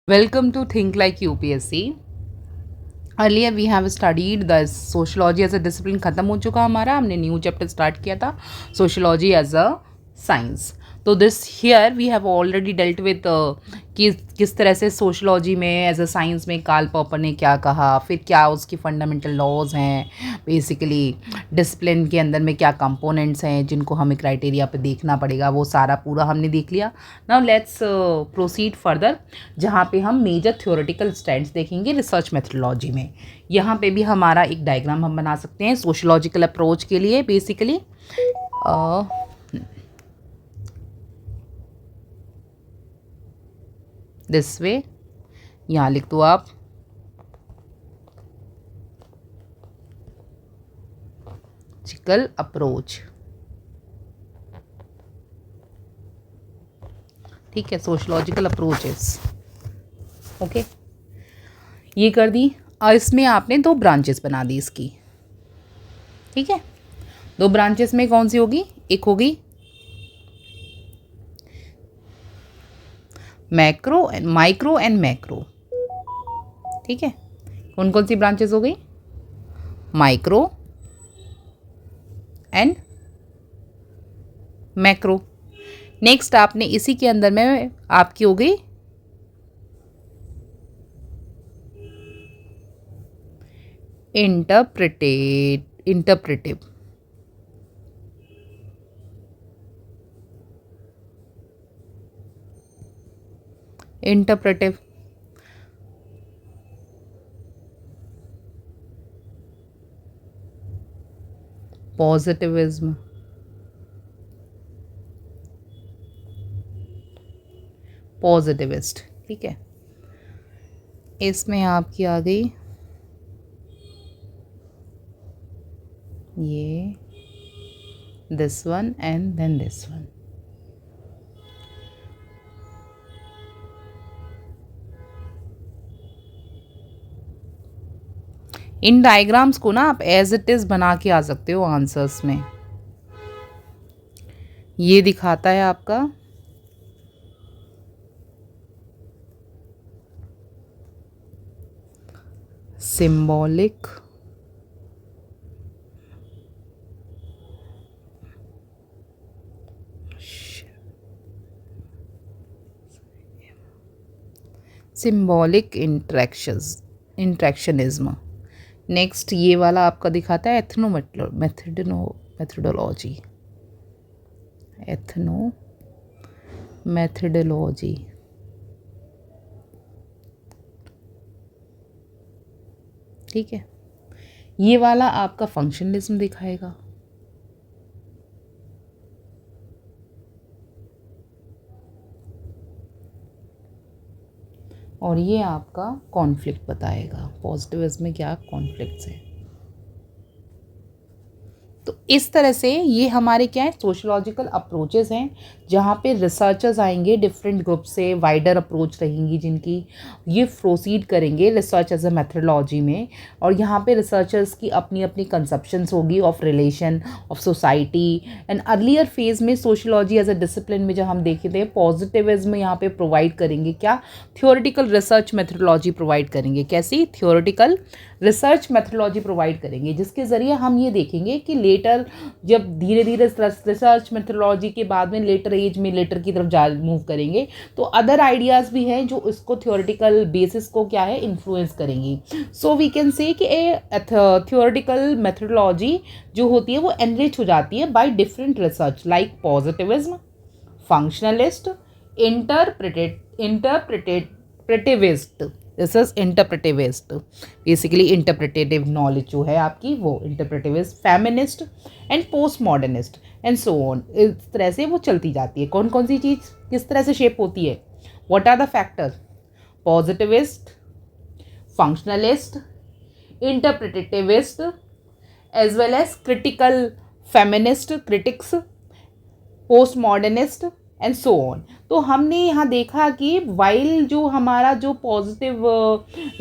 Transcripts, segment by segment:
Welcome to Think Like UPSC. Earlier we have studied the sociology as a discipline खत्म हो चुका हमारा, हमने न्यू चैप्टर स्टार्ट किया था sociology as a science. तो this here we have already dealt with कि किस तरह से सोशलॉजी में एज अ साइंस में कार्ल पॉपर ने क्या कहा, फिर क्या उसकी फंडामेंटल लॉज हैं, बेसिकली डिसिप्लिन के अंदर में क्या कंपोनेंट्स हैं जिनको हमें क्राइटेरिया पे देखना पड़ेगा, वो सारा पूरा हमने देख लिया. नाउ लेट्स प्रोसीड फर्दर, जहाँ पे हम मेजर थ्योरेटिकल स्टैंड्स देखेंगे रिसर्च मेथडोलॉजी में. यहाँ पे भी हमारा एक डायग्राम हम बना सकते हैं सोशलॉजिकल अप्रोच के लिए. बेसिकली दिस वे, यहाँ लिख दो आप जिकल अप्रोच. ठीक है, सोशलॉजिकल अप्रोचेस. ओके, ये कर दी. इसमें आपने दो ब्रांचेस बना दी इसकी. ठीक है, दो ब्रांचेस में कौन सी होगी? एक होगी macro and micro and macro. ठीक है, कौन कौन सी ब्रांचेस हो गई? Micro and macro. नेक्स्ट आपने इसी के अंदर में आपकी हो गई इंटरप्रेटिव. पॉजिटिविज्म. पॉजिटिविस्ट. ठीक है, इसमें आपकी आ गई ये this one and then this one. इन डायग्राम्स को ना आप एज इट इज़ बना के आ सकते हो आंसर्स में. ये दिखाता है आपका सिंबॉलिक इंट्रैक्शनिज्म. नेक्स्ट ये वाला आपका दिखाता है एथनोमेथडोलॉजी. ठीक है, ये वाला आपका फंक्शनलिज्म दिखाएगा. और ये आपका कॉन्फ्लिक्ट बताएगा, पॉजिटिविज्म में क्या कॉन्फ्लिक्ट्स हैं. तो इस तरह से ये हमारे क्या है, सोशलॉजिकल अप्रोचेस हैं, जहाँ पे रिसर्चर्स आएंगे डिफरेंट ग्रुप से, वाइडर अप्रोच रहेंगी जिनकी, ये प्रोसीड करेंगे रिसर्च एज अ मेथडोलॉजी में. और यहाँ पे रिसर्चर्स की अपनी अपनी कंसेप्शंस होगी of relation of society. And earlier phase में सोशलॉजी एज अ डिसिप्लिन में जब हम देखे थे, पॉजिटिविज्म यहाँ पे प्रोवाइड करेंगे क्या, थ्योरेटिकल रिसर्च मेथडोलॉजी प्रोवाइड करेंगे. कैसी? थ्योरेटिकल रिसर्च मेथडोलॉजी प्रोवाइड करेंगे, जिसके ज़रिए हम ये देखेंगे कि लेटर जब धीरे धीरे रिसर्च मेथडोलॉजी के बाद में लेटर एज में लेटर की तरफ जा मूव करेंगे, तो अदर आइडियाज़ भी हैं जो इसको थ्योरेटिकल बेसिस को क्या है, इन्फ्लुएंस करेंगी. सो वी कैन से कि थ्योरेटिकल मेथडोलॉजी जो होती है वो एनरिच हो जाती है by different research like positivism, functionalist, interpretivist. This is interpretivist. Basically interpretative knowledge जो है आपकी वो interpretivist, feminist and post modernist and so on. इस तरह से वो चलती जाती है. कौन कौन सी चीज़ किस तरह से शेप होती है? What are the factor? Positivist, functionalist, interpretivist as well as critical feminist, critics, post modernist and so on. तो हमने यहाँ देखा कि वाइल जो हमारा जो पॉजिटिव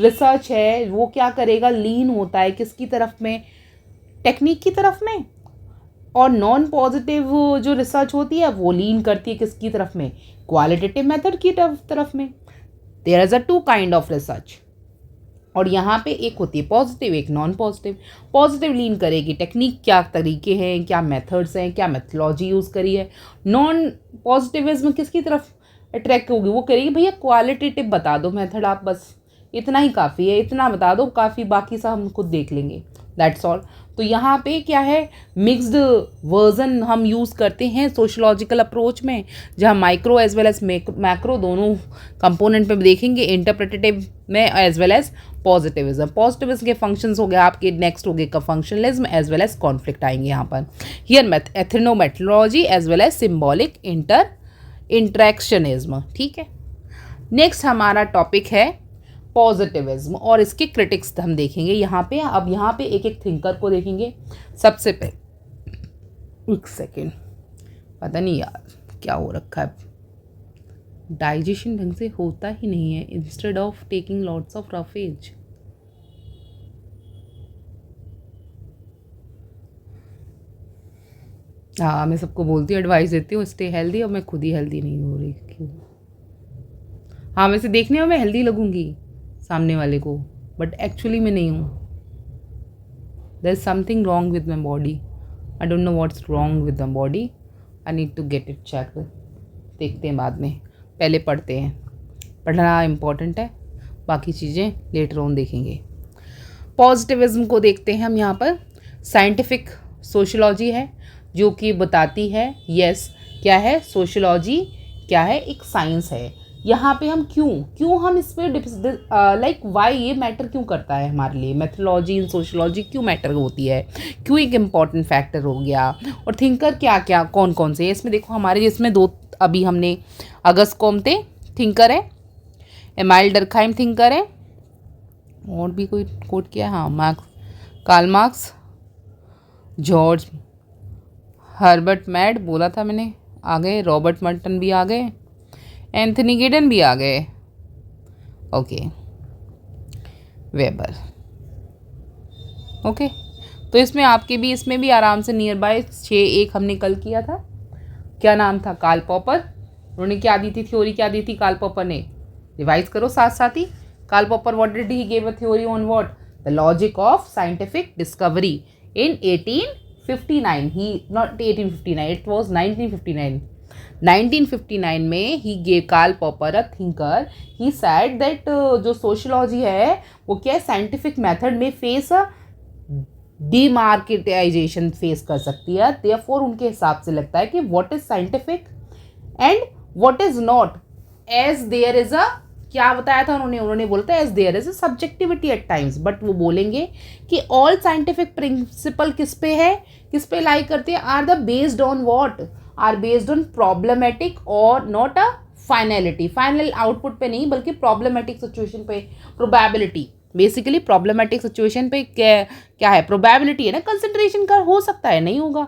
रिसर्च है वो क्या करेगा, लीन होता है किसकी तरफ में, टेक्निक की तरफ में. और नॉन पॉजिटिव जो रिसर्च होती है वो लीन करती है किसकी तरफ में, क्वालिटेटिव मेथड की तरफ में. There is a two kind of research, और यहाँ पे एक होती है पॉजिटिव, एक नॉन पॉजिटिव। पॉजिटिव लीन करेगी टेक्निक, क्या तरीके हैं, क्या मेथड्स हैं, क्या मेथोलॉजी यूज़ करी है। नॉन पॉजिटिविज्म किसकी तरफ अट्रैक्ट होगी, वो करेगी भैया क्वालिटेटिव बता दो मेथड, आप बस इतना ही काफ़ी है, इतना बता दो काफ़ी, बाकी सब हम खुद देख लेंगे, दैट्स ऑल। तो यहाँ पे क्या है, मिक्स्ड वर्जन हम यूज़ करते हैं सोशलॉजिकल अप्रोच में, जहाँ micro as well as macro दोनों कंपोनेंट पे देखेंगे, इंटरप्रेटेटिव में as well as positivism. Positivism के फंक्शंस हो गए आपके, नेक्स्ट हो गए का functionalism as well as conflict आएंगे यहाँ पर। Here ethnomethodology as well as symbolic interactionism, ठीक है। नेक्स्ट हमारा टॉपिक है पॉजिटिविज्म, और इसके क्रिटिक्स हम देखेंगे यहाँ पे। अब यहाँ पे एक एक थिंकर को देखेंगे। सबसे पहले एक सेकेंड, पता नहीं यार क्या हो रखा है, डाइजेशन ढंग से होता ही नहीं है, instead of taking lots of roughage. हाँ, मैं सबको बोलती हूँ, एडवाइस देती हूँ स्टे हेल्दी, और मैं खुद ही हेल्दी नहीं हो रही, क्यों? हाँ, वैसे देखने में मैं हेल्दी लगूंगी सामने वाले को, बट एक्चुअली मैं नहीं हूँ। There is something wrong with my body, I don't know what's wrong with my body, I need to get it check. देखते हैं बाद में, पहले पढ़ते हैं, पढ़ना इम्पॉर्टेंट है, बाकी चीज़ें लेटर ऑन देखेंगे। पॉजिटिविज्म को देखते हैं हम यहाँ पर। साइंटिफिक सोशलॉजी है जो कि बताती है, यस क्या है सोशलॉजी, क्या है, एक साइंस है। यहाँ पे हम क्यों हम इस पर लाइक वाई ये मैटर क्यों करता है हमारे लिए, मेथोलॉजी इन सोशलॉजी क्यों मैटर होती है, क्यों एक इम्पॉर्टेंट फैक्टर हो गया, और थिंकर क्या क्या कौन कौन से हैं इसमें। देखो हमारे जिसमें दो अभी हमने, अगस्त कोम्ते थिंकर है, एमाइल डर्कहाइम थिंकर है, और भी कोई कोट किया, हाँ Karl Marx, George Herbert Mead बोला था मैंने, आ गए, रॉबर्ट मर्टन भी आ गए, एंथनी गिडन भी आ गए, ओके, वेबर, ओके। तो इसमें आपके भी, इसमें भी आराम से नियर बाय 6-1 हमने कल किया था। क्या नाम था, कार्ल पॉपर। उन्होंने क्या दी थी थ्योरी, क्या दी थी कार्ल पॉपर ने, रिवाइज करो साथ साथ ही। Karl Popper what did he give a theory on what, the logic of scientific discovery in 1859, he not 1859, it was 1959। 1959 में he gave Karl Popper a thinker, he said that जो sociology है वो क्या scientific method में face a demarcation face कर सकती है। Therefore उनके हिसाब से लगता है कि what is scientific and what is not, as there is a, क्या बताया था उन्होंने बोला था as there is a subjectivity at times, but वो बोलेंगे कि ऑल साइंटिफिक प्रिंसिपल किस पे है, किस पे लाई करते हैं, are the based on what, are based on problematic और not a finality, final output पे नहीं बल्कि प्रॉब्लमेटिक सिचुएशन पे, प्रोबेबिलिटी, बेसिकली प्रॉब्लमेटिक सिचुएशन पे क्या है, प्रोबेबिलिटी है ना, कंसंट्रेशन का हो सकता है नहीं होगा,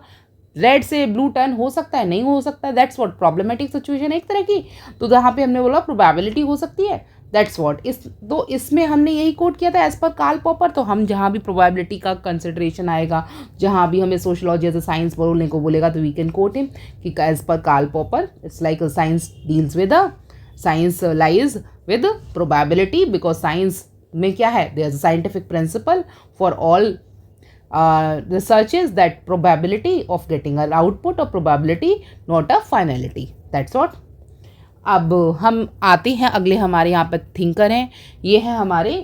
रेड से ब्लू टर्न हो सकता है नहीं हो सकता है, दैट्स व्हाट प्रॉब्लमेटिक सिचुएशन है एक तरह की। तो जहाँ पे हमने बोला प्रोबेबिलिटी हो सकती है, दैट्स व्हाट तो इसमें हमने यही कोट किया था एज पर कार्ल पॉपर। तो हम जहाँ भी प्रोबेबिलिटी का कंसिडरेशन आएगा, जहाँ भी हमें सोशलॉजी एज अ साइंस बोलने को बोलेगा, तो वी कैन कोट हिम कि as per Karl Popper it's like science deals with science lies with probability, because science में क्या है, there is a scientific principle for all researches that probability of getting an output or probability not a finality, that's what। अब हम आते हैं अगले, हमारे यहाँ पर थिंकर हैं, ये है हमारे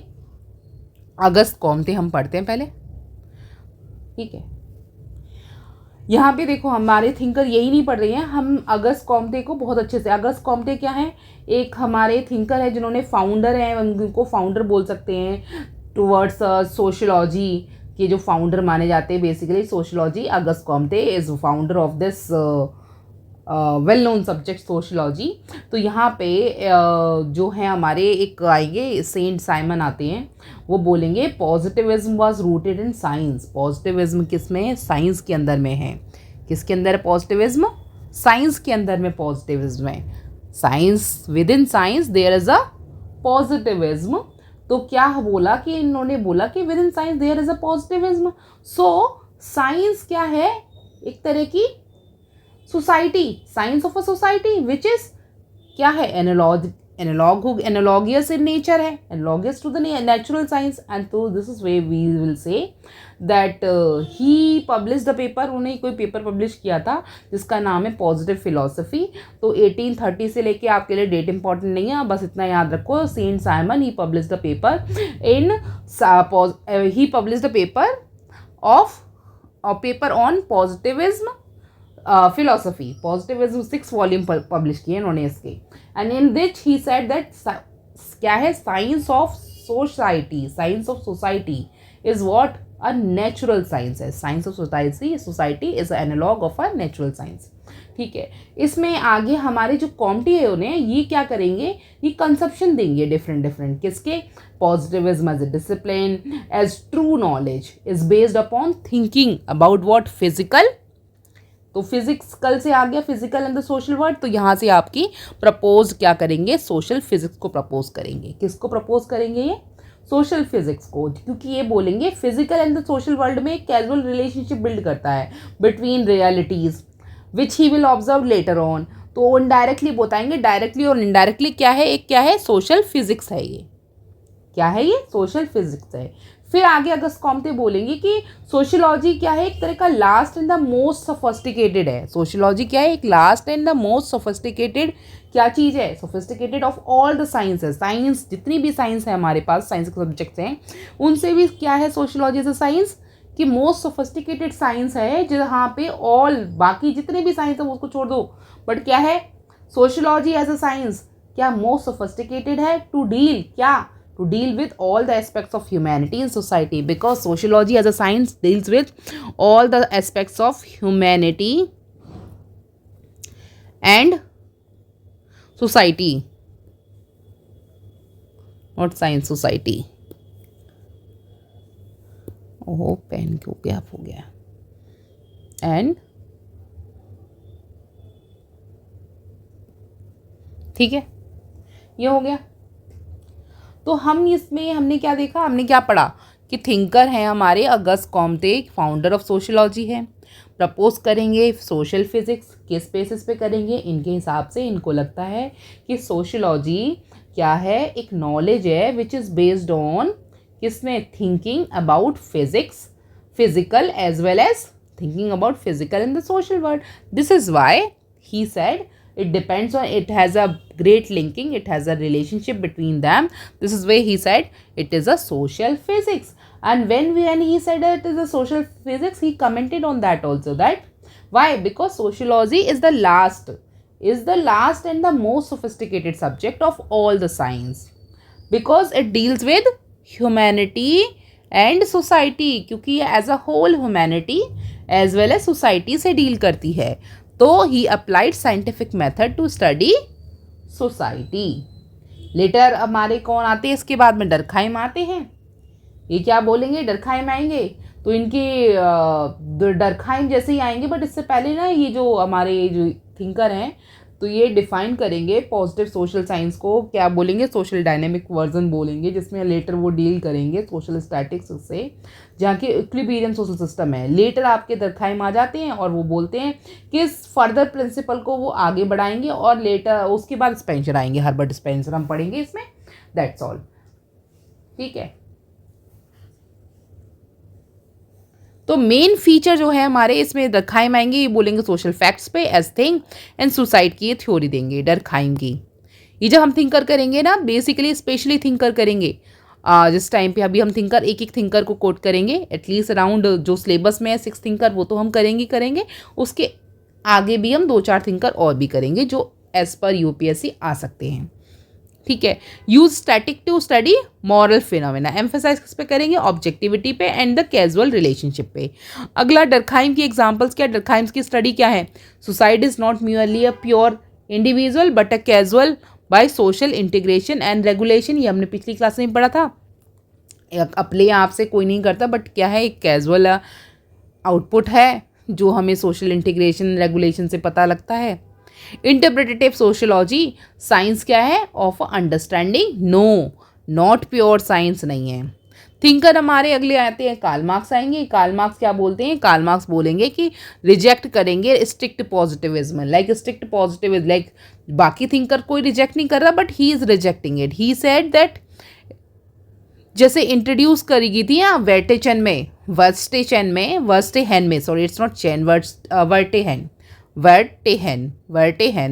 अगस्त कोम्ते, हम पढ़ते हैं पहले, ठीक है। यहाँ पे देखो हमारे थिंकर यही नहीं पढ़ रही हैं, हम अगस्त कोम्ते को बहुत अच्छे से, अगस्त कोम्ते क्या है, एक हमारे थिंकर है जिन्होंने फाउंडर हैं, उनको फाउंडर बोल सकते हैं टुवर्ड्स सोशलॉजी के, जो फाउंडर माने जाते हैं basically sociology. August Comte is founder of this well known subject sociology. तो यहाँ पे जो है हमारे एक आएंगे सेंट साइमन आते हैं, वो बोलेंगे positivism was rooted in science. Positivism किस में, साइंस के अंदर में है। किसके अंदर है पॉजिटिविज्म, साइंस के अंदर में पॉजिटिविज्म है। Science, within science there is a positivism. तो क्या बोला कि इन्होंने बोला कि within science there is a positivism. So science क्या है, एक तरह की society, science of a society which is क्या है, एनालॉग हो, एनालॉगियस इन नेचर है, analogous to the natural science, and तो this is way we will say that he publish the paper, उन्हें कोई पेपर पब्लिश किया था जिसका नाम है पॉजिटिव फिलोसफी। तो 1830 से लेके आपके लिए डेट इंपॉर्टेंट नहीं है, बस इतना याद रखो, saint Simon he publish the paper in he publish the paper of paper on positivism philosophy, positivism 6 volume publish किए इन्होंने इसके, and in which he said that क्या है, science of society, science of society is what, a natural science है, science of society is analogue of a natural science. ठीक है, इसमें आगे हमारे जो कॉम्टी है उन्हें ये क्या करेंगे, ये कंसेप्शन देंगे डिफरेंट किसके, positivism as a discipline as true knowledge is based upon thinking about what, physical, तो फिजिक्स कल से आ गया, physical and the social world, तो यहाँ से आपकी प्रपोज क्या करेंगे, सोशल फिजिक्स को प्रपोज करेंगे, किसको प्रपोज करेंगे, ये सोशल फिजिक्स को, क्योंकि ये बोलेंगे physical and the social world में एक कैजुअल रिलेशनशिप बिल्ड करता है between realities which he will observe later on, तो इनडायरेक्टली बताएंगे, डायरेक्टली और इनडायरेक्टली क्या है, एक क्या है, सोशल फिजिक्स है, ये क्या है, ये सोशल फिजिक्स है। फिर आगे अगस्त कॉम्टे बोलेंगे कि सोशियोलॉजी क्या है, एक तरह का last and the most sophisticated है, सोशियोलॉजी क्या है, एक last and the most sophisticated क्या चीज़ है, sophisticated of all the sciences, science जितनी भी साइंस है हमारे पास, साइंस के सब्जेक्ट्स हैं उनसे भी क्या है, सोशियोलॉजी एज अ साइंस कि मोस्ट सोफिस्टिकेटेड साइंस है, जहाँ पे ऑल बाकी जितने भी साइंस है उसको छोड़ दो, बट क्या है, सोशियोलॉजी एज अ साइंस क्या मोस्ट सोफिस्टिकेटेड है टू डील क्या, to deal with all the aspects of humanity in society, because sociology as a science deals with all the aspects of humanity and society, not science, society। Oh pen क्यों gap हो गया, and ठीक है, ये हो गया। तो हम इसमें हमने क्या देखा, हमने क्या पढ़ा कि थिंकर हैं हमारे अगस्त कॉम्टे, फाउंडर ऑफ सोशियोलॉजी है, प्रपोज करेंगे सोशल फिजिक्स, किस बेसिस पे करेंगे, इनके हिसाब से इनको लगता है कि सोशियोलॉजी क्या है, एक नॉलेज है विच इज़ बेस्ड ऑन किसमें, thinking about physics, physical as well as thinking about physical in the social world. This is why he said it depends on, it has a great linking, it has a relationship between them, this is why he said it is a social physics, and when he said it is a social physics, he commented on that also, that why, because sociology is the last and the most sophisticated subject of all the science, because it deals with humanity and society, क्योंकि ये as a whole humanity as well as society से deal करती है, तो he applied scientific method to study society. Later हमारे कौन आते हैं इसके बाद में, डर्खाइम आते हैं, ये क्या बोलेंगे, डर्खाइम आएंगे, तो इनके डर्खाइम जैसे ही आएंगे, बट इससे पहले ना ये जो हमारे जो थिंकर हैं तो ये डिफाइन करेंगे पॉजिटिव सोशल साइंस को, क्या बोलेंगे, सोशल डायनेमिक वर्जन बोलेंगे, जिसमें लेटर वो डील करेंगे सोशल स्टैटिक्स से, जहाँ की इक्विलिब्रियम सोशल सिस्टम है। लेटर आपके दरखाइम आ जाते हैं और वो बोलते हैं कि इस फर्दर प्रिंसिपल को वो आगे बढ़ाएंगे, और लेटर उसके बाद स्पेंसर आएंगे, हर्बर्ट स्पेंसर हम पढ़ेंगे इसमें, दैट्स ऑल। ठीक है, तो मेन फीचर जो है हमारे इसमें डर्खाइम आएंगे, ये बोलेंगे सोशल फैक्ट्स पे एज थिंग एंड सुसाइड की ये थ्योरी देंगे डर्खाइम की। ये जब हम थिंकर करेंगे ना, बेसिकली स्पेशली थिंकर करेंगे, जिस टाइम पे अभी हम थिंकर एक थिंकर को कोट करेंगे, एटलीस्ट अराउंड जो सिलेबस में है 6 थिंकर वो तो हम करेंगे, उसके आगे भी हम 2-4 थिंकर और भी करेंगे जो एज पर यूपीएससी आ सकते हैं। ठीक है, use static to study moral phenomena, emphasize किस पे करेंगे, ऑब्जेक्टिविटी पे एंड द कैजुअल रिलेशनशिप पे। अगला डर्खाइम की एग्जांपल्स क्या, डर्खाइम्स की स्टडी क्या है, suicide is not merely a pure individual but a casual by social integration and regulation, ये हमने पिछली क्लास में पढ़ा था, अपने आप से कोई नहीं करता, बट क्या है, एक कैजुअल आउटपुट है जो हमें सोशल इंटीग्रेशन रेगुलेशन से पता लगता है। इंटरप्रिटेटिव सोशियोलॉजी साइंस क्या है, of understanding, no not pure science नहीं है। थिंकर हमारे अगले आते हैं, कार्ल मार्क्स आएंगे। कार्ल मार्क्स क्या बोलते हैं? कार्ल मार्क्स बोलेंगे कि रिजेक्ट करेंगे strict positivism, like strict positivism, like बाकी थिंकर कोई रिजेक्ट नहीं कर रहा but he is rejecting it. He said that, जैसे इंट्रोड्यूस करी गई थी यहाँ वर्स्टेचेन में, वर्स्टेहेन में, sorry it's not chen, verstehen,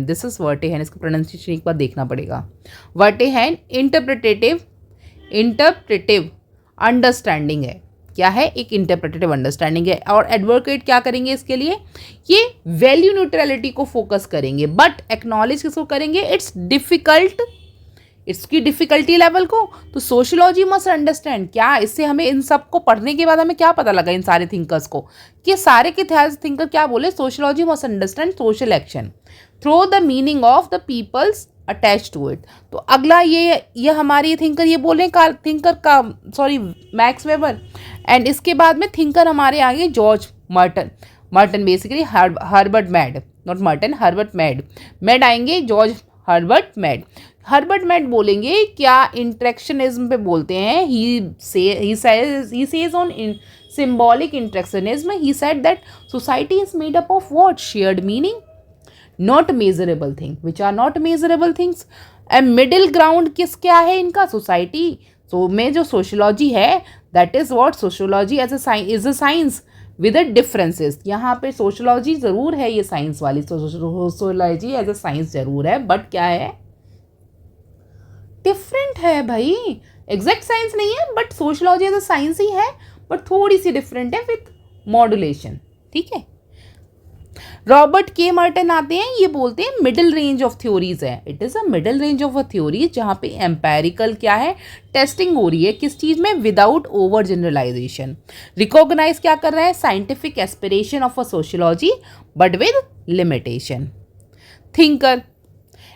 this is वर्टेहेन, इसका प्रोनाउंसिएशन एक बार देखना पड़ेगा। वर्टेहेन इंटरप्रेटिव अंडरस्टैंडिंग है। क्या है? एक इंटरप्रेटिव अंडरस्टैंडिंग है। और एडवोकेट क्या करेंगे इसके लिए? ये वैल्यू न्यूट्रलिटी को फोकस करेंगे, बट एक्नॉलेज किसको करेंगे? इट्स डिफिकल्ट, इसकी डिफिकल्टी लेवल को। तो सोशियोलॉजी मस्ट अंडरस्टैंड, क्या इससे हमें इन सब को पढ़ने के बाद हमें क्या पता लगा इन सारे थिंकर्स को, कि सारे के थिंकर क्या बोले? Sociology must understand social action through the meaning of the peoples attach to it. तो अगला ये हमारी थिंकर ये बोले मैक्स वेबर। एंड इसके बाद में थिंकर हमारे आगे George Merton basically Herbert mad, not Merton, Herbert mad आएंगे, जॉर्ज हर्बर्ट मैड बोलेंगे क्या? इंट्रैक्शनिज्म पे बोलते हैं। he says on symbolic interactionism, he said that society is made up of what? Shared meaning, not measurable thing, which are not measurable things. and middle ground क्या है इनका? Society. तो में जो सोशियोलॉजी है, that is what sociology as a science with a differences. यहाँ पे sociology ज़रूर है, ये साइंस वाली सोशियोलॉजी एज अ साइंस ज़रूर है, बट क्या है? डिफरेंट है भाई, एग्जैक्ट साइंस नहीं है, but sociology as a science ही है, बट थोड़ी सी डिफरेंट है विथ मॉड्यूलेशन। ठीक है। रॉबर्ट के मर्टन आते हैं, ये बोलते हैं मिडिल रेंज ऑफ थ्योरीज है। It is a middle range of a theories जहाँ पे एम्पेरिकल क्या है? टेस्टिंग हो रही है किस चीज़ में? Without over generalisation. रिकॉग्नाइज क्या कर रहा है? Scientific aspiration of a sociology but with limitation. Thinker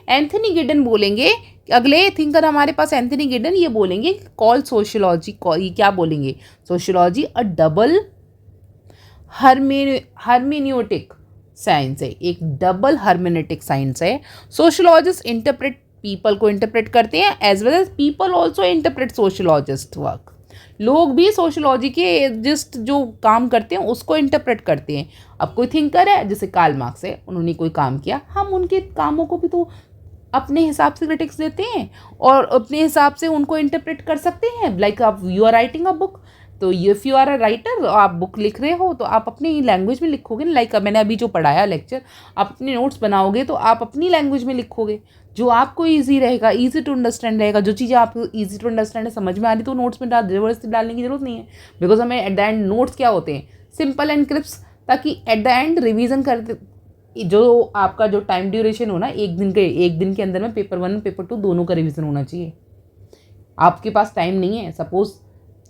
Anthony Giddens बोलेंगे, अगले थिंकर हमारे पास एंथनी गिडन, ये बोलेंगे कॉल सोशियोलॉजी, ये क्या बोलेंगे? Sociology a double hermeneutic science है, एक डबल हर्मेनेटिक साइंस है। सोशियोलॉजिस्ट इंटरप्रेट पीपल को इंटरप्रेट करते हैं, as well as people also interpret sociologist work. लोग भी सोशियोलॉजी के जस्ट जो काम करते हैं उसको इंटरप्रेट करते हैं। अब कोई थिंकर है जैसे कार्ल मार्क्स है, उन्होंने कोई काम किया, हम उनके कामों को भी तो अपने हिसाब से क्रिटिक्स देते हैं और अपने हिसाब से उनको इंटरप्रेट कर सकते हैं। लाइक आप you are writing a book, तो if you are a writer, आप बुक लिख रहे हो तो आप अपनी लैंग्वेज में लिखोगे ना। लाइक मैंने अभी जो पढ़ाया लेक्चर, आप अपने नोट्स बनाओगे तो आप अपनी लैंग्वेज में लिखोगे, जो आपको ईजी रहेगा, ईजी टू अंडरस्टैंड रहेगा। जो चीज़ें आपको ईजी टू अंडरस्टैंड है, समझ में आ रही, तो नोट्स में ज़बरदस्ती डालने की जरूरत नहीं है। बिकॉज हमें एट द एंड नोट्स क्या होते हैं? सिंपल एंड क्रिप्स, ताकि एट द एंड रिविज़न करते, जो आपका जो टाइम ड्यूरेशन हो ना, एक दिन के अंदर में पेपर 1 पेपर 2 दोनों का रिवीजन होना चाहिए। आपके पास टाइम नहीं है, सपोज,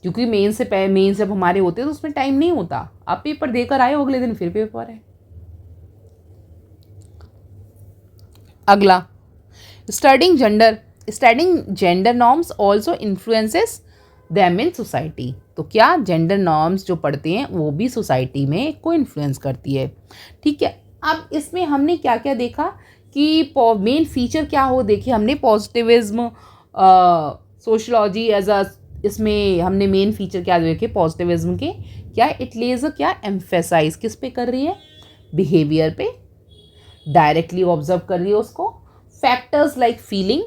क्योंकि मेन जब हमारे होते हैं तो उसमें टाइम नहीं होता। आप पेपर देकर आए हो, अगले दिन फिर पेपर है। अगला, studying gender norms also influences them in society. तो क्या जेंडर नॉर्म्स जो पढ़ते हैं वो भी सोसाइटी में को इन्फ्लुएंस करती है। ठीक है। अब इसमें हमने क्या क्या देखा कि मेन फीचर क्या हो, देखिए हमने पॉजिटिविज्म, सोशियोलॉजी एज अ, इसमें हमने मेन फीचर क्या देखे पॉजिटिविज्म के? क्या इट लेज क्या एम्फेसाइज किस पे कर रही है? बिहेवियर पे, डायरेक्टली ऑब्जर्व कर रही है उसको। फैक्टर्स लाइक फीलिंग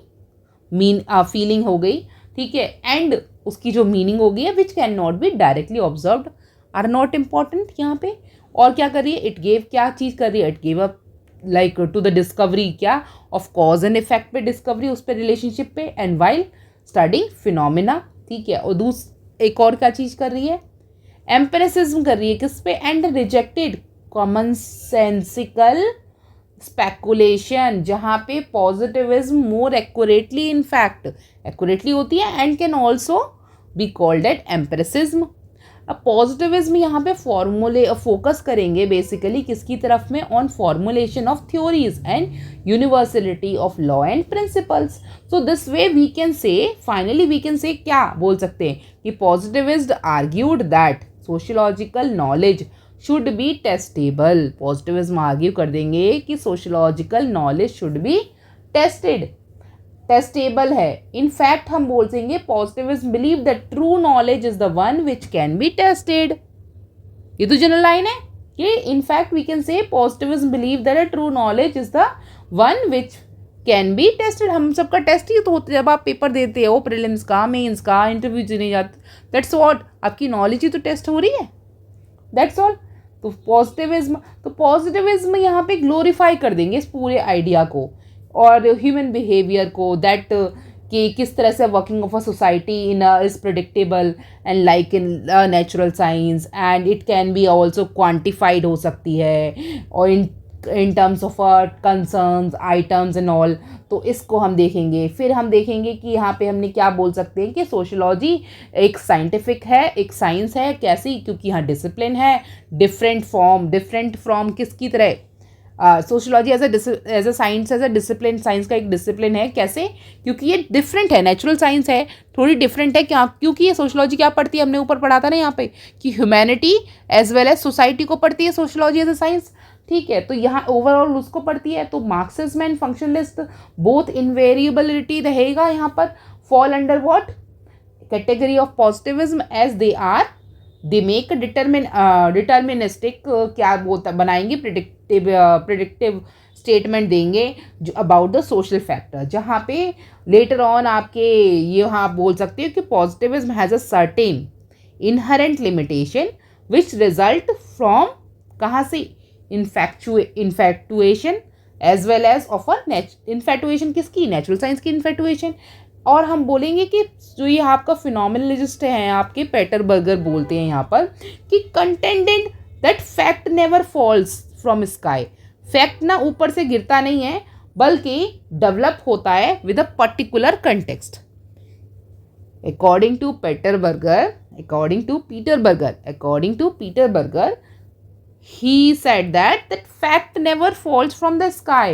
हो गई, ठीक है, एंड उसकी जो मीनिंग हो गई है which can not be directly observed are not important यहाँ पे। और क्या कर रही है? इट गेव, क्या चीज़ कर रही है? It gave up like to the discovery, क्या? ऑफ कॉज एंड इफेक्ट पे डिस्कवरी, उस पर रिलेशनशिप पे, एंड वाइल स्टडिंग फिनोमिना। ठीक है। और एक और क्या चीज़ कर रही है? एम्पेरिसिज्म कर रही है किस पे? And rejected common sensical speculation, जहाँ पे positivism more accurately, in fact accurately होती है, and can also be called at empiricism. अब पॉजिटिविज्म यहाँ पे फोकस करेंगे बेसिकली किसकी तरफ में? On formulation of theories and universality of law and principles. So this way we can say, finally we can say, क्या बोल सकते हैं कि positivist argued that sociological knowledge should be testable. Positivism argue कर देंगे कि sociological knowledge should be tested testable है। In fact हम बोल देंगे positivism believe that true knowledge is the one which can be tested. ये तो जनरल लाइन है कि in fact we can say positivism believe that a true knowledge is the one which can be tested. हम सबका test ही तो होता है जब आप पेपर देते हो, प्रीलिम्स का, मेंस का, इंटरव्यू देने जाते, दैट्स व्हाट, आपकी नॉलेज ही तो टेस्ट हो रही है, दैट्स ऑल। तो पॉजिटिविज्म यहाँ पे ग्लोरीफाई कर देंगे इस पूरे आइडिया को और ह्यूमन बिहेवियर को, दैट कि किस तरह से working of a society in is predictable and like in natural science and it can be also quantified हो सकती है और in terms of concerns, items and all. तो इसको हम देखेंगे। फिर हम देखेंगे कि यहाँ पे हमने क्या बोल सकते हैं कि सोशियोलॉजी एक साइंटिफिक है, एक साइंस है। कैसी? क्योंकि यहाँ डिसिप्लिन है, डिफरेंट फ्रॉम किसकी तरह, sociology as a science, as a discipline, science का एक डिसिप्लिन है। कैसे? क्योंकि ये डिफरेंट है, नेचुरल साइंस है, थोड़ी डिफरेंट है। क्या? क्योंकि ये सोशियोलॉजी क्या पढ़ती है, हमने ऊपर पढ़ा था ना यहाँ पे कि humanity as well as society को पढ़ती है सोशियोलॉजी एज अ साइंस, ठीक है। तो यहाँ ओवरऑल उसको पढ़ती है। तो Marxism and functionalist both invariability रहेगा यहाँ पर, fall under what category of positivism as they are, they make deterministic क्या बोलता बनाएंगे, प्रिडिक्टिव स्टेटमेंट देंगे जो अबाउट द सोशल फैक्टर, जहाँ पे लेटर ऑन आपके ये यहाँ आप बोल सकते हो कि positivism has a certain inherent limitation which result from कहाँ से, infatuation as well as of a infatuation किसकी, नेचुरल साइंस की इन्फैक्टुएशन। और हम बोलेंगे कि जो ये आपका फिनोमिनलिस्ट हैं आपके पेटरबर्गर बोलते हैं यहाँ पर कि contended that fact never falls from sky, fact ना ऊपर से गिरता नहीं है बल्कि डेवलप होता है with a particular context. According to Peter Berger, he said that fact never falls from the sky.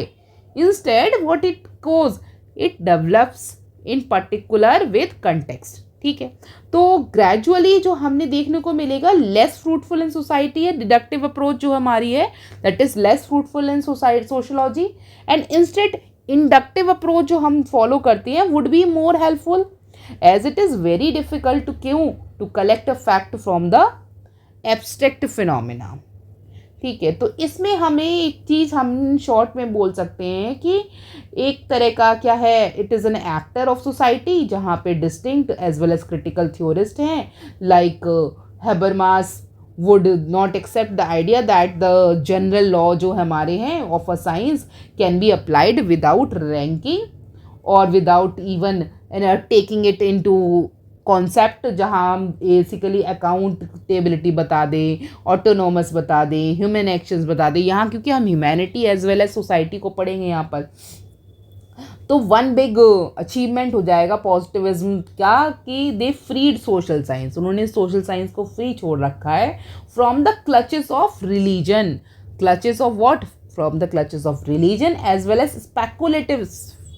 Instead, what it goes, it develops in particular with context. ठीक है। तो ग्रेजुअली जो हमने देखने को मिलेगा लेस फ्रूटफुल इन सोसाइटी है, deductive approach जो हमारी है that is less fruitful in society sociology, and instead inductive approach जो हम फॉलो करते हैं would be more helpful as it is very difficult to collect a fact from the abstract phenomena. ठीक है। तो इसमें हमें एक चीज़ हम शॉर्ट में बोल सकते हैं कि एक तरह का क्या है, it is an actor of society जहाँ पे distinct as well as critical theorist हैं like Habermas would not accept the idea that the general law जो हमारे हैं of a science can be applied without ranking और without even taking it into concept, जहाँ हम basically accountability बता दें, autonomous बता दें, ह्यूमन एक्शंस बता दें यहाँ, क्योंकि हम humanity as well as society को पढ़ेंगे यहाँ पर। तो वन बिग अचीवमेंट हो जाएगा पॉजिटिविज्म का कि दे फ्रीड सोशल साइंस, उन्होंने सोशल साइंस को फ्री छोड़ रखा है from the clutches of religion, clutches of what, from the clutches of religion as well as speculative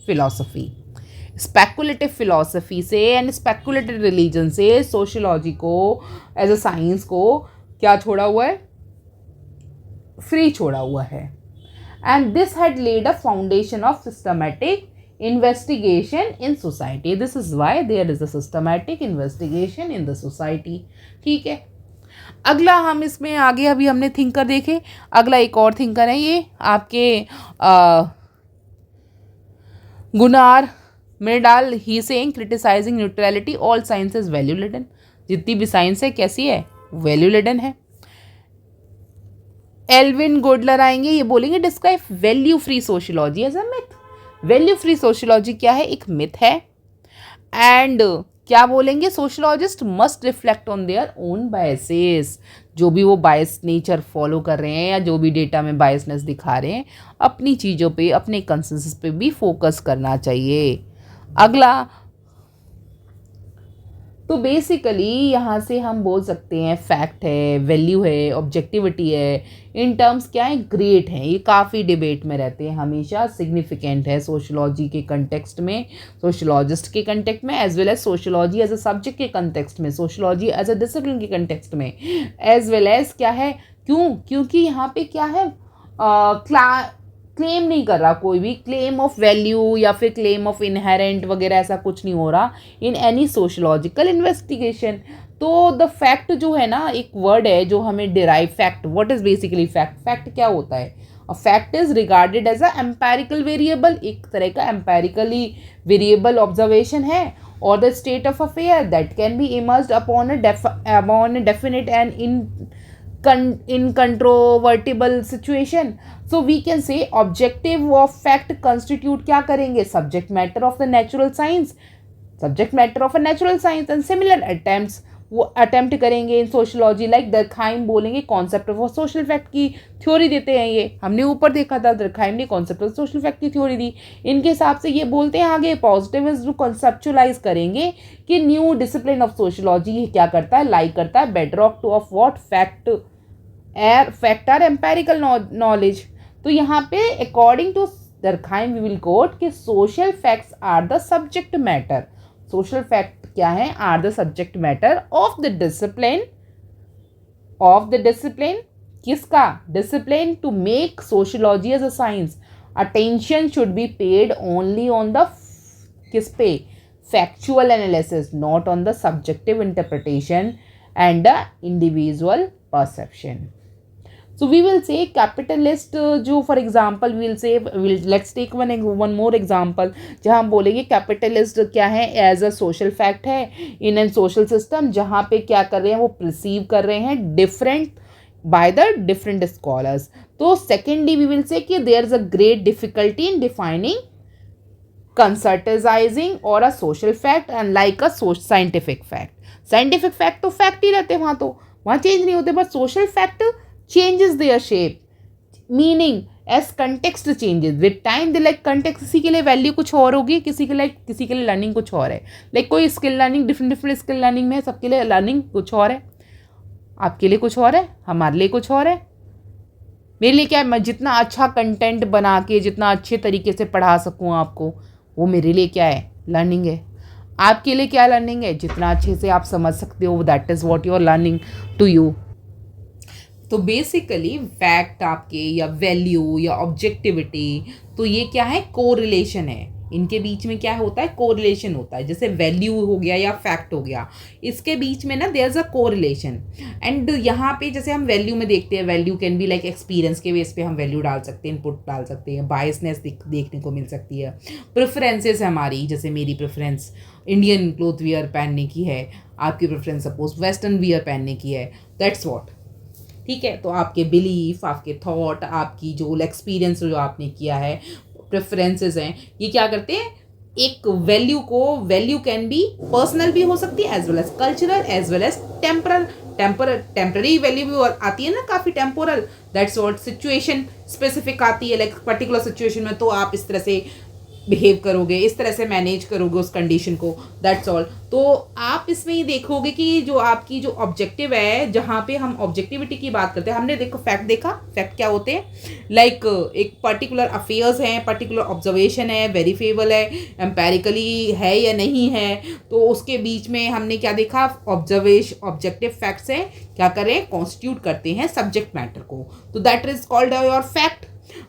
philosophy. Speculative philosophy से एंड स्पेकुलेटिव रिलीजन से sociology को as a science को क्या छोड़ा हुआ है, फ्री छोड़ा हुआ है। And this had led a foundation of systematic investigation in society, this is why there is a systematic investigation in the society. ठीक है। अगला हम इसमें आगे अभी हमने थिंकर देखे, अगला एक और थिंकर है ये आपके Gunnar Myrdal, he saying criticising neutrality all science is value laden, जितनी भी साइंस है कैसी है, वैल्यू लेडन है। एल्विन गोडलर आएंगे, ये बोलेंगे describe value free sociology as a myth. Value free sociology क्या है, एक मिथ है। एंड क्या बोलेंगे, sociologist must reflect on their own biases, जो भी वो बायस नेचर फॉलो कर रहे हैं या जो भी डेटा में बायसनेस दिखा रहे हैं, अपनी चीज़ों पे, अपने कंसेंसस पे भी फोकस करना चाहिए। अगला तो बेसिकली यहाँ से हम बोल सकते हैं फैक्ट है, वैल्यू है, ऑब्जेक्टिविटी है, इन टर्म्स क्या है, ग्रेट हैं, ये काफ़ी डिबेट में रहते हैं, हमेशा सिग्निफिकेंट है सोशियोलॉजी के कंटेक्स्ट में, सोशियोलॉजिस्ट के कंटेक्ट में, as well as sociology as a subject के कंटेक्स्ट में, सोशियोलॉजी एज अ डिसिप्लिन के कंटेक्स्ट में, एज वेल एज क्या है, क्योंकि यहाँ पे क्या है क्लेम नहीं कर रहा, कोई भी क्लेम ऑफ वैल्यू या फिर क्लेम ऑफ इनहेरेंट वगैरह ऐसा कुछ नहीं हो रहा इन एनी सोशलॉजिकल इन्वेस्टिगेशन। तो द फैक्ट जो है ना, एक वर्ड है जो हमें derive, fact, what is basically fact, fact क्या होता है? A fact is regarded as a empirical variable, एक तरह का एम्पेरिकली वेरिएबल ऑब्जर्वेशन है, और the state of affair that can be immersed upon a definite and incontrovertible situation. So we can say objective of fact constitute क्या करेंगे? Subject matter of the natural science, subject matter of a natural science, and similar attempts वो attempt करेंगे in sociology, like दरखाइम बोलेंगे concept of social fact की theory देते हैं। ये हमने ऊपर देखा था, दरखाइम ने कॉन्सेप्ट ऑफ सोशल फैक्ट की थ्योरी दी। इनके हिसाब से ये बोलते हैं आगे पॉजिटिविज्म कॉन्सेप्चुलाइज करेंगे कि न्यू डिसिप्लिन ऑफ सोशलॉजी क्या करता है, लाइक करता है bedrock to of what fact are empirical knowledge. तो यहाँ पे according to Durkheim we will quote कि social facts are the subject matter, social fact क्या है, are the subject matter of the discipline, किसका? Discipline to make sociology as a science. Attention should be paid only on the किस पे? Factual analysis, not on the subjective interpretation and the individual perception. So we will say capitalist जो for example we will say let's take one more example जहाँ हम बोलेंगे capitalist क्या है, as a social fact है in a social system, जहाँ पे क्या कर रहे हैं, वो perceive कर रहे हैं different by the different scholars. तो secondly we will say कि there is a great difficulty in defining conceptualizing or a social fact unlike a scientific fact. Scientific fact तो fact ही रहते हैं, वहाँ change नहीं होते, but social fact changes their shape, meaning as context changes with time. they like context, किसी के लिए value कुछ और होगी, किसी के लिए लर्निंग कुछ और है, लाइक कोई skill learning different skill learning में है, सबके लिए लर्निंग कुछ और है, आपके लिए कुछ और है, हमारे लिए कुछ और है। मेरे लिए क्या है, मैं जितना अच्छा कंटेंट बना के जितना अच्छे तरीके से पढ़ा सकूँ आपको, वो मेरे लिए क्या है, लर्निंग है। आपके लिए क्या लर्निंग है? जितना अच्छे से आप समझ सकते हो, that is what you're learning to you. तो बेसिकली फैक्ट आपके या वैल्यू या ऑब्जेक्टिविटी, तो ये क्या है, कोरिलेशन है, इनके बीच में क्या होता है, कोरिलेशन होता है। जैसे वैल्यू हो गया या फैक्ट हो गया, इसके बीच में ना there is a correlation. And यहाँ पे जैसे हम वैल्यू में देखते हैं, value can be like experience के बेस पे हम वैल्यू डाल सकते हैं, इनपुट डाल सकते हैं, बायसनेस देखने को मिल सकती है, प्रेफरेंसेस हमारी, जैसे मेरी प्रेफरेंस इंडियन क्लोथ वियर पहनने की है, आपकी प्रेफरेंस सपोज वेस्टर्न वियर पहनने की है, दैट्स वॉट। ठीक है, तो आपके बिलीफ, आपके थॉट, आपकी जो एक्सपीरियंस जो आपने किया है, प्रेफरेंसेस हैं, ये क्या करते हैं, एक वैल्यू कैन बी पर्सनल भी हो सकती है as well as cultural as well as temporary value भी आती है ना, काफ़ी temporal, that's what situation specific आती है, लाइक पर्टिकुलर सिचुएशन में तो आप इस तरह से बिहेव करोगे, इस तरह से मैनेज करोगे उस कंडीशन को, दैट्स ऑल। तो आप इसमें ये देखोगे कि जो आपकी जो ऑब्जेक्टिव है, जहाँ पे हम ऑब्जेक्टिविटी की बात करते हैं, हमने देखो फैक्ट देखा, फैक्ट क्या होते हैं, लाइक एक पर्टिकुलर अफेयर्स हैं, पर्टिकुलर ऑब्जर्वेशन है, वेरीफेबल है, एम्पेरिकली है या नहीं है, तो उसके बीच में हमने क्या देखा, ऑब्जेक्टिव फैक्ट्स हैं, क्या करें, कॉन्स्टिट्यूट करते हैं सब्जेक्ट मैटर को, तो that is called your fact.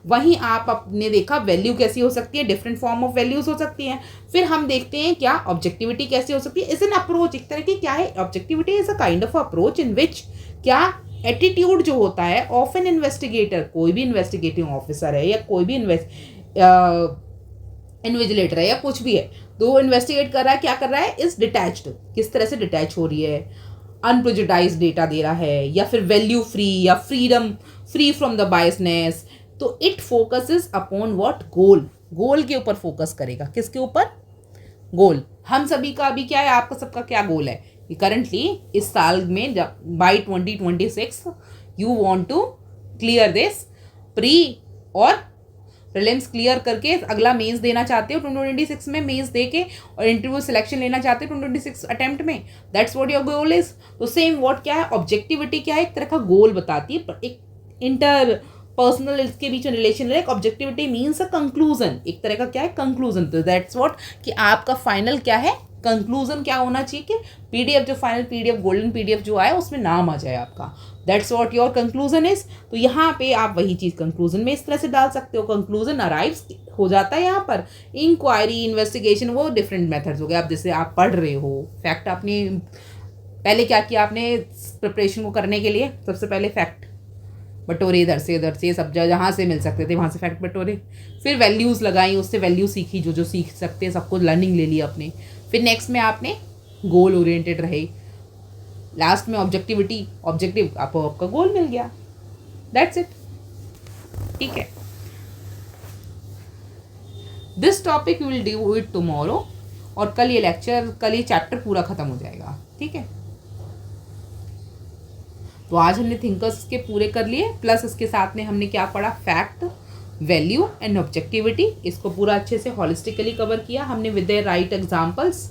वहीं आप अपने देखा वैल्यू कैसी हो सकती है, डिफरेंट फॉर्म ऑफ वैल्यूज हो सकती हैं। फिर हम देखते हैं क्या ऑब्जेक्टिविटी कैसी हो सकती है, इज एन अप्रोच, एक तरह की क्या है, objectivity is a kind of approach in which क्या एटीट्यूड जो होता है ऑफ एन इन्वेस्टिगेटर, कोई भी इन्वेस्टिगेटिंग ऑफिसर है या कोई भी इन्विजिलेटर है या कुछ भी है, तो इन्वेस्टिगेट कर रहा है, क्या कर रहा है, इज डिटैच्ड, किस तरह से डिटैच हो रही है, अनप्रेजुडाइज डेटा दे रहा है, या फिर वैल्यू फ्री या फ्री फ्रॉम द बायसनेस। तो इट फोकसेस अपॉन व्हाट, गोल के ऊपर फोकस करेगा, किसके ऊपर, गोल। हम सभी का अभी क्या है, आपका सबका क्या गोल है कि करंटली इस साल में by 2026 you want to clear this pre और प्रीलिम्स क्लियर करके अगला मेंस देना चाहते हो 2026 में, मेंस दे के और इंटरव्यू सिलेक्शन लेना चाहते हो 2026 अटेम्प्ट में, that's what your goal is. तो सेम व्हाट क्या है, ऑब्जेक्टिविटी क्या है, एक तरह का गोल बताती है, पर एक इंटर पर्सनल इसके बीच में रिलेशन है। ऑब्जेक्टिविटी मीन्स अ कंक्लूजन, एक तरह का क्या है, कंक्लूजन। तो दैट्स व्हाट कि आपका फाइनल क्या है, कंक्लूजन क्या होना चाहिए कि पीडीएफ जो फाइनल पीडीएफ गोल्डन पीडीएफ जो आए उसमें नाम आ जाए आपका, that's what your conclusion is. तो यहाँ पे आप वही चीज़ कंक्लूजन में इस तरह से डाल सकते हो, कंक्लूजन अराइव्स हो जाता है यहाँ पर। इंक्वायरी, इन्वेस्टिगेशन, वो डिफरेंट मेथड्स हो गए। अब जैसे आप पढ़ रहे हो, फैक्ट आपने पहले क्या किया, आपने प्रिपरेशन को करने के लिए सबसे पहले फैक्ट बटोरे, इधर से सब जहाँ से मिल सकते थे वहाँ से फैक्ट बटोरे, फिर वैल्यूज़ लगाई, उससे वैल्यू सीखी, जो जो सीख सकते हैं सबको लर्निंग ले ली आपने। फिर नेक्स्ट में आपने गोल ओरिएंटेड रहे, लास्ट में ऑब्जेक्टिव आपका गोल मिल गया, दैट्स इट। ठीक है, this topic will do it tomorrow, और कल ये चैप्टर पूरा खत्म हो जाएगा। ठीक है, तो आज हमने थिंकर्स के पूरे कर लिए, प्लस इसके साथ में हमने क्या पढ़ा, फैक्ट, वैल्यू एंड ऑब्जेक्टिविटी। इसको पूरा अच्छे से हॉलिस्टिकली कवर किया हमने विद द राइट एग्जांपल्स।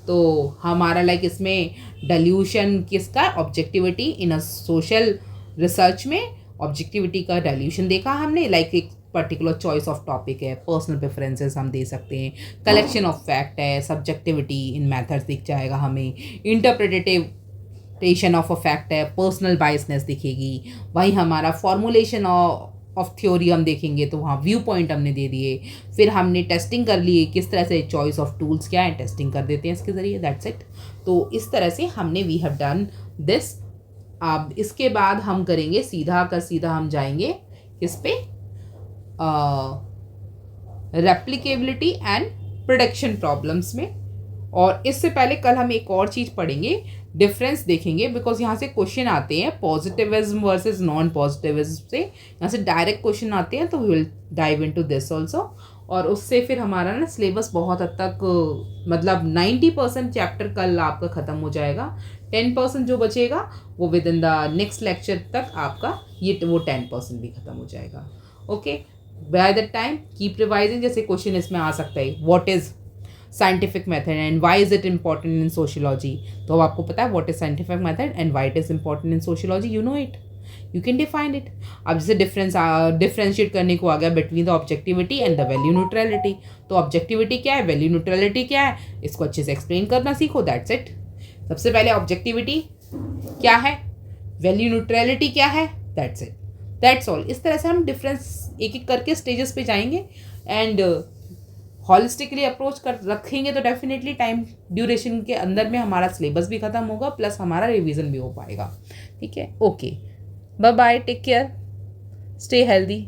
तो हमारा लाइक इसमें डाइल्यूशन किसका, objectivity in a social research में ऑब्जेक्टिविटी का डाइल्यूशन देखा हमने, लाइक एक पर्टिकुलर चॉइस ऑफ टॉपिक है, पर्सनल प्रेफरेंसेस हम दे सकते हैं, कलेक्शन ऑफ फैक्ट है, सब्जेक्टिविटी इन मैथड्स दिख जाएगा हमें, इंटरप्रिटेशन ऑफ अ फैक्ट है, पर्सनल बायसनेस दिखेगी, वहीं हमारा फॉर्मुलेशन ऑफ थ्योरी हम देखेंगे तो वहाँ व्यू पॉइंट हमने दे दिए, फिर हमने टेस्टिंग कर लिए, किस तरह से चॉइस ऑफ टूल्स क्या है, टेस्टिंग कर देते हैं इसके ज़रिए, दैट्स इट। तो इस तरह से हमने वी हैव डन दिस। अब इसके बाद हम करेंगे सीधा का सीधा हम जाएंगे किस पे, रेप्लिकेबिलिटी एंड प्रोडक्शन प्रॉब्लम्स में। और इससे पहले कल हम एक और चीज़ पढ़ेंगे, डिफरेंस देखेंगे, बिकॉज यहाँ से क्वेश्चन आते हैं पॉजिटिविज्म वर्सेस नॉन पॉजिटिविज्म से, यहाँ से डायरेक्ट क्वेश्चन आते हैं, तो we will dive into this also. और उससे फिर हमारा ना सिलेबस बहुत हद तक, मतलब 90% चैप्टर कल आपका ख़त्म हो जाएगा, 10% जो बचेगा वो within the next lecture तक आपका वो 10% भी ख़त्म हो जाएगा। Okay, by that time keep revising. जैसे क्वेश्चन इसमें आ सकता है, what is scientific method and why is it important in sociology. तो अब आपको पता है what is scientific method and why it is important in sociology, you know it, you can define it. अब जैसे डिफ्रेंशिएट करने को आ गया between the objectivity and the value neutrality. तो ऑब्जेक्टिविटी क्या है, वैल्यू न्यूट्रलिटी क्या है, इसको अच्छे से एक्सप्लेन करना सीखो, दैट्स इट। सबसे पहले ऑब्जेक्टिविटी क्या है, वैल्यू न्यूट्रलिटी क्या है, दैट्स इट, दैट्स ऑल। इस तरह से हम डिफरेंस एक एक करके स्टेजेस पे जाएंगे एंड हॉलिस्टिकली अप्रोच कर रखेंगे तो डेफिनेटली टाइम ड्यूरेशन के अंदर में हमारा सिलेबस भी ख़त्म होगा, प्लस हमारा रिवीजन भी हो पाएगा। ठीक है, okay, bye bye, take care, stay healthy.